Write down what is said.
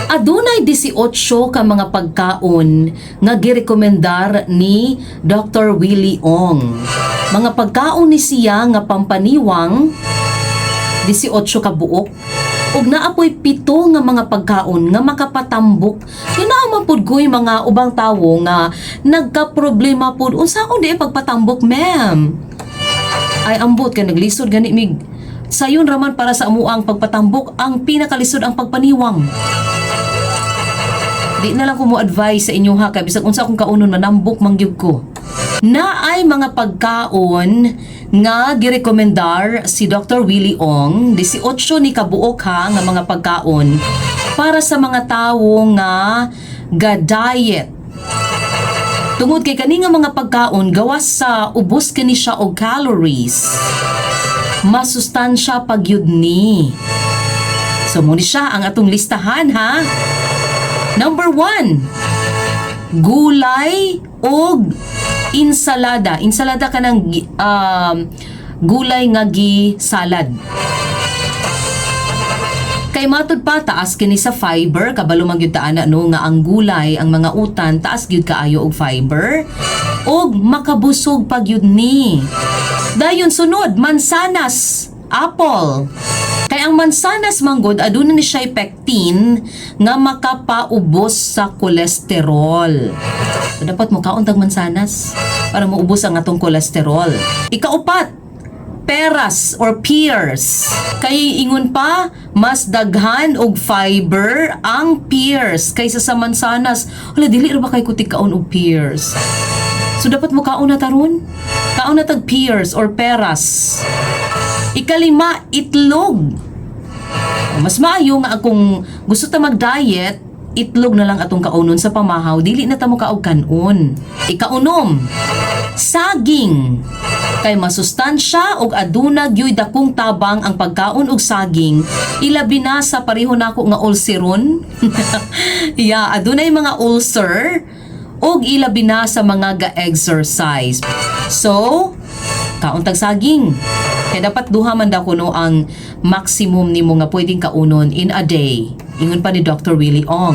Adunay 18 ka mga pagkaon nga girekomendar ni Dr. Willie Ong. Mga pagkaon ni siya nga pampaniwang 18 ka buok ug naapoy 7 nga mga pagkaon nga makapatambok. Kinaaman pud ko'y mga ubang tawo nga nagka-problema pud unsaon di pagpatambok, ma'am. Ay ambot ka naglisod gani mig. Sayon raman para sa amuang pagpatambok ang pinakalisod ang pagpaniwang. Di na lang ko mo advise sa inyo ha, kay bisag unsa akong kaunon manambok mangyud ko. Naay mga pagkaon nga girekomendar si Dr. Willie Ong, 18 ni kabuok ha nga mga pagkaon para sa mga tawo nga ga-diet. Tungod kay kani nga mga pagkaon gawas sa ubos kani siya og calories. Masustansya pagyud ni. So mo ni siya ang atong listahan ha. Number 1, gulay o insalada. Insalada ka ng gulay nga gi-salad. Kay matud pa, taas kini sa fiber. Kabalo magyud ta ana no nga ang gulay, ang mga utan, taas gyud kaayo og fiber. Og makabusog pagyud ni. Dayon sunod, mansanas, apple. Kay ang mansanas manggod aduna ni siya pectin nga makapaubos sa kolesterol. So, dapat mo kaon tag mansanas para maubos ang atong kolesterol. Ikaupat, peras or pears. Kay ingon pa mas daghan og fiber ang pears kaysa sa mansanas. Wala dili ra ba kay kutik kaon og pears? So dapat mo kaon na taron. Kaon na tag pears or peras. Ikalima, itlog. Mas maayo nga akong gusto ta mag-diet, itlog na lang atong kaunon sa pamahaw, dili na ta mo kaog kanon. Ikaunom, saging. Kay masustansya og aduna gyoy dakong tabang ang pagkaon og saging, ilabi na sa pareho nako nga ulceron. Yeah, adunay mga ulcer og ilabi na sa mga ga-exercise. So, kaon tag saging. Kaya dapat duha man daw kuno ang maximum nimo nga pwedeng kaunon in a day. Ingon pa ni Dr. Willie Ong.